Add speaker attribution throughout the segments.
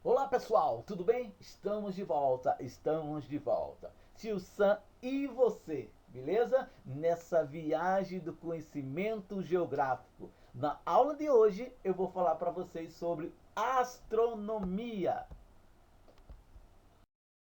Speaker 1: Olá pessoal, tudo bem? Estamos de volta, estamos de volta. Tio Sam e você, beleza? Nessa viagem do conhecimento geográfico. Na aula de hoje eu vou falar para vocês sobre astronomia.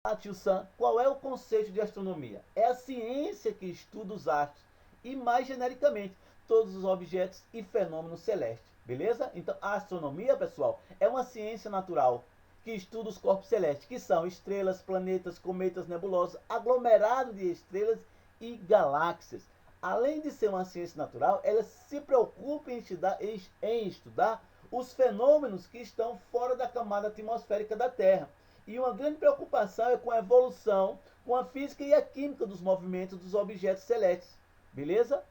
Speaker 1: Ah, tio Sam, qual é o conceito de astronomia? É a ciência que estuda os astros e, mais genericamente, todos os objetos e fenômenos celestes, beleza? Então, a astronomia, pessoal, é uma ciência natural que estuda os corpos celestes, que são estrelas, planetas, cometas, nebulosas, aglomerados de estrelas e galáxias. Além de ser uma ciência natural, ela se preocupa em estudar os fenômenos que estão fora da camada atmosférica da Terra. E uma grande preocupação é com a evolução, com a física e a química dos movimentos dos objetos celestes. Beleza?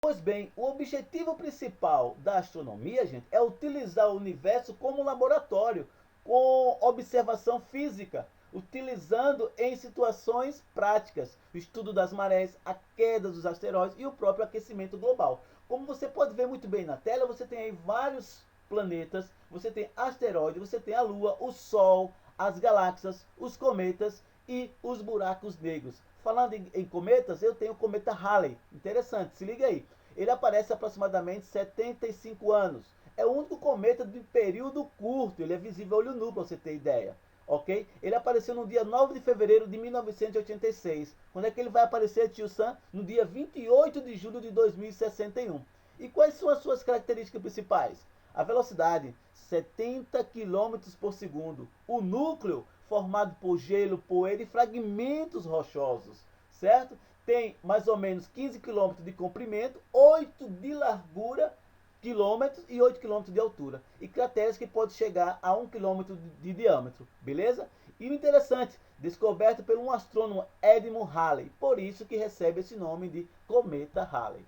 Speaker 1: Pois bem, o objetivo principal da astronomia, gente, é utilizar o universo como laboratório, com observação física, utilizando em situações práticas, o estudo das marés, a queda dos asteroides e o próprio aquecimento global. Como você pode ver muito bem na tela, você tem aí vários planetas, você tem asteroides, você tem a Lua, o Sol, as galáxias, os cometas e os buracos negros. Falando em cometas, eu tenho o cometa Halley. Interessante, se liga aí. Ele aparece há aproximadamente 75 anos. É o único cometa de período curto. Ele é visível a olho nu, para você ter ideia. Ok? Ele apareceu no dia 9 de fevereiro de 1986. Quando é que ele vai aparecer, tio Sam? No dia 28 de julho de 2061. E quais são as suas características principais? A velocidade, 70 quilômetros por segundo. O núcleo, formado por gelo, poeira e fragmentos rochosos, certo? Tem mais ou menos 15 quilômetros de comprimento, 8 de largura, quilômetros e 8 quilômetros de altura. E crateras que podem chegar a 1 quilômetro de diâmetro, beleza? E o interessante, descoberto por um astrônomo Edmund Halley, por isso que recebe esse nome de cometa Halley.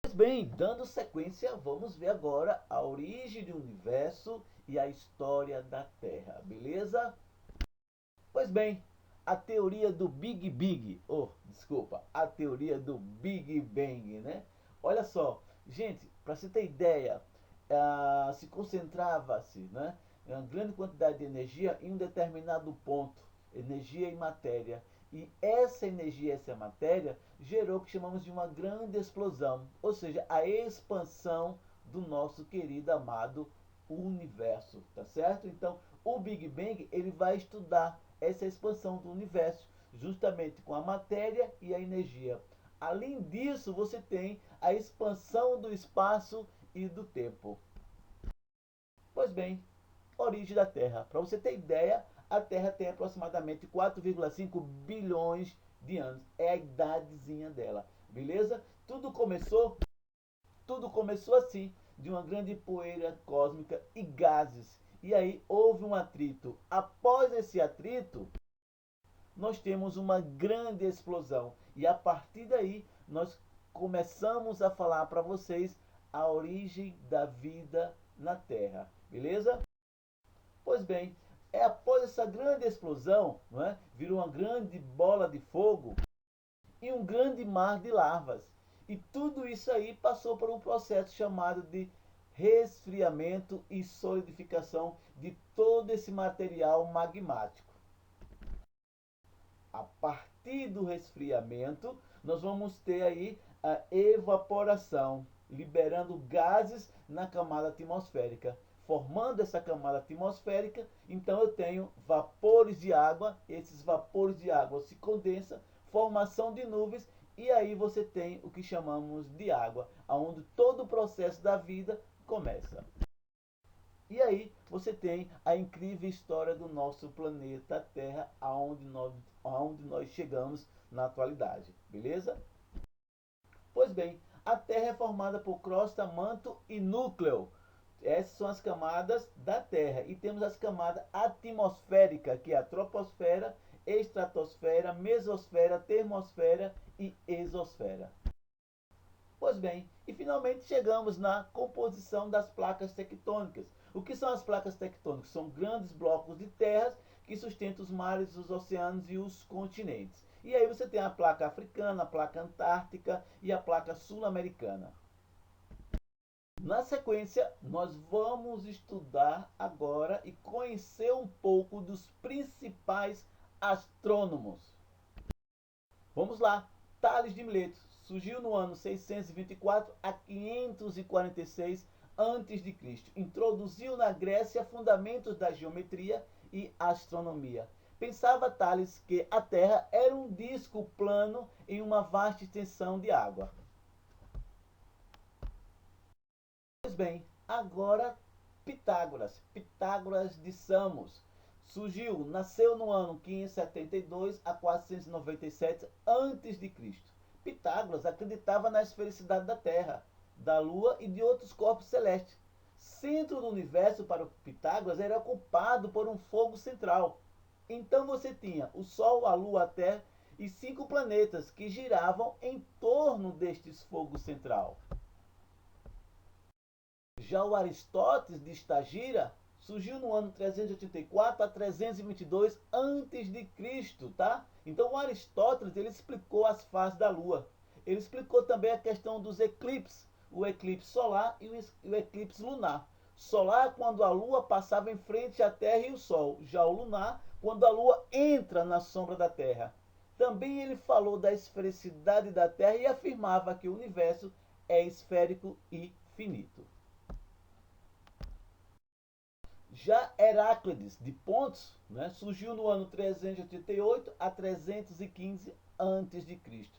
Speaker 1: Pois bem, dando sequência, vamos ver agora a origem do universo e a história da Terra, beleza? Pois bem, a teoria do a teoria do Big Bang, né? Olha só, gente, para você ter ideia, se concentrava-se, né, uma grande quantidade de energia em um determinado ponto, energia e matéria. E essa energia, essa matéria, gerou o que chamamos de uma grande explosão, ou seja, a expansão do nosso querido amado universo, tá certo? Então, o Big Bang ele vai estudar essa expansão do universo, justamente com a matéria e a energia. Além disso, você tem a expansão do espaço e do tempo. Pois bem, origem da Terra. Para você ter ideia, a Terra tem aproximadamente 4,5 bilhões de anos. É a idadezinha dela, beleza? Tudo começou assim, de uma grande poeira cósmica e gases. E aí houve um atrito. Após esse atrito, nós temos uma grande explosão. E a partir daí, nós começamos a falar para vocês a origem da vida na Terra. Beleza? Pois bem, após essa grande explosão, não é? Virou uma grande bola de fogo e um grande mar de lavas. E tudo isso aí passou por um processo chamado de resfriamento e solidificação de todo esse material magmático. A partir do resfriamento, nós vamos ter aí a evaporação, liberando gases na camada atmosférica. Formando essa camada atmosférica, então eu tenho vapores de água, esses vapores de água se condensam, formação de nuvens, e aí você tem o que chamamos de água, onde todo o processo da vida começa. E aí você tem a incrível história do nosso planeta Terra, aonde nós chegamos na atualidade, beleza? Pois bem, a Terra é formada por crosta, manto e núcleo. Essas são as camadas da Terra. E temos as camadas atmosféricas, que é a troposfera, estratosfera, mesosfera, termosfera e exosfera. Pois bem, e finalmente chegamos na composição das placas tectônicas. O que são as placas tectônicas? São grandes blocos de terras que sustentam os mares, os oceanos e os continentes. E aí você tem a placa africana, a placa antártica e a placa sul-americana. Na sequência, nós vamos estudar agora e conhecer um pouco dos principais astrônomos. Vamos lá. Tales de Mileto surgiu no ano 624 a 546 a.C. Introduziu na Grécia fundamentos da geometria e astronomia. Pensava Tales que a Terra era um disco plano em uma vasta extensão de água. Pois bem, agora Pitágoras de Samos, nasceu no ano 572 a 497 a.C. Pitágoras acreditava na esfericidade da Terra, da Lua e de outros corpos celestes. Centro do universo para Pitágoras era ocupado por um fogo central. Então você tinha o Sol, a Lua, a Terra e 5 planetas que giravam em torno deste fogo central. Já o Aristóteles de Estagira surgiu no ano 384 a 322 a.C., tá? Então o Aristóteles ele explicou as fases da Lua. Ele explicou também a questão dos eclipses, o eclipse solar e o eclipse lunar. Solar quando a Lua passava em frente à Terra e o Sol, já o lunar quando a Lua entra na sombra da Terra. Também ele falou da esfericidade da Terra e afirmava que o universo é esférico e finito. Já Heráclides de Pontos, né, surgiu no ano 388 a 315 a.C.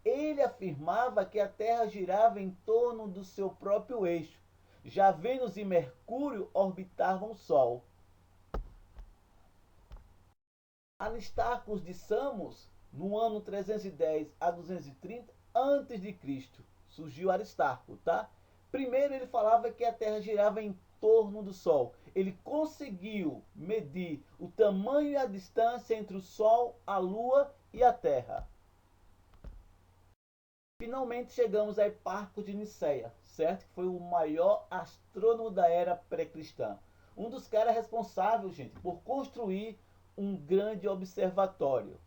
Speaker 1: Ele afirmava que a Terra girava em torno do seu próprio eixo. Já Vênus e Mercúrio orbitavam o Sol. Aristarco de Samos, no ano 310 a 230 a.C., surgiu Aristarco, tá? Primeiro ele falava que a Terra girava em torno do Sol. Ele conseguiu medir o tamanho e a distância entre o Sol, a Lua e a Terra. Finalmente chegamos a Hiparco de Niceia, certo? Que foi o maior astrônomo da era pré-cristã. Um dos caras responsáveis, gente, por construir um grande observatório.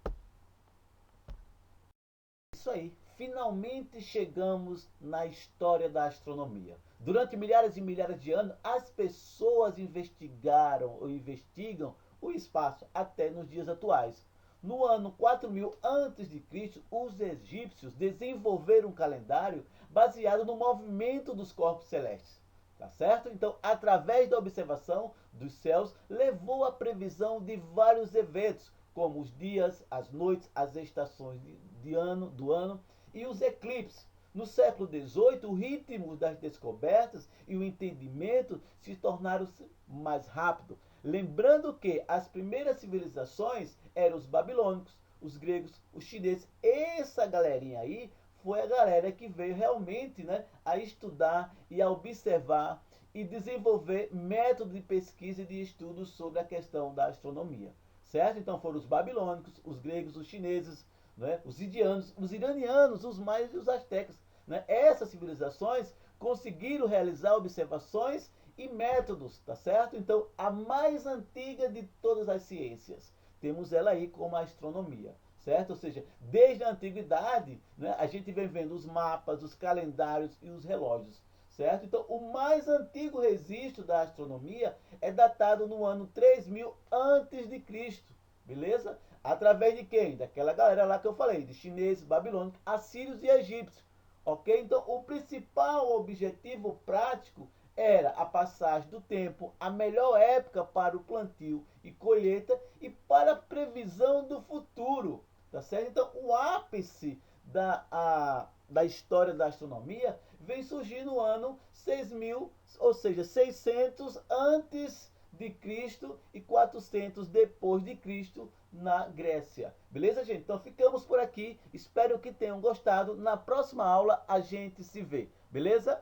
Speaker 1: Isso aí. Finalmente chegamos na história da astronomia. Durante milhares e milhares de anos, as pessoas investigaram ou investigam o espaço até nos dias atuais. No ano 4000 a.C., os egípcios desenvolveram um calendário baseado no movimento dos corpos celestes. Tá certo? Então, através da observação dos céus, levou à previsão de vários eventos, como os dias, as noites, as estações do ano e os eclipses. No século XVIII, o ritmo das descobertas e o entendimento se tornaram mais rápido. Lembrando que as primeiras civilizações eram os babilônicos, os gregos, os chineses. Essa galerinha aí foi a galera que veio realmente, né, a estudar e a observar e desenvolver métodos de pesquisa e de estudo sobre a questão da astronomia. Certo? Então foram os babilônicos, os gregos, os chineses, né, os indianos, os iranianos, os maias e os astecas. Né? Essas civilizações conseguiram realizar observações e métodos, tá certo? Então, a mais antiga de todas as ciências, temos ela aí como a astronomia, certo? Ou seja, desde a antiguidade, né, a gente vem vendo os mapas, os calendários e os relógios, certo? Então, o mais antigo registro da astronomia é datado no ano 3000 a.C., beleza? Através de quem? Daquela galera lá que eu falei, de chineses, babilônicos, assírios e egípcios. Ok? Então, o principal objetivo prático era a passagem do tempo, a melhor época para o plantio e colheita e para a previsão do futuro. Tá certo? Então, o ápice da história da astronomia vem surgir no ano 6000, ou seja, 600 antes de Cristo e 400 depois de Cristo na Grécia. Beleza, gente? Então ficamos por aqui. Espero que tenham gostado. Na próxima aula a gente se vê. Beleza?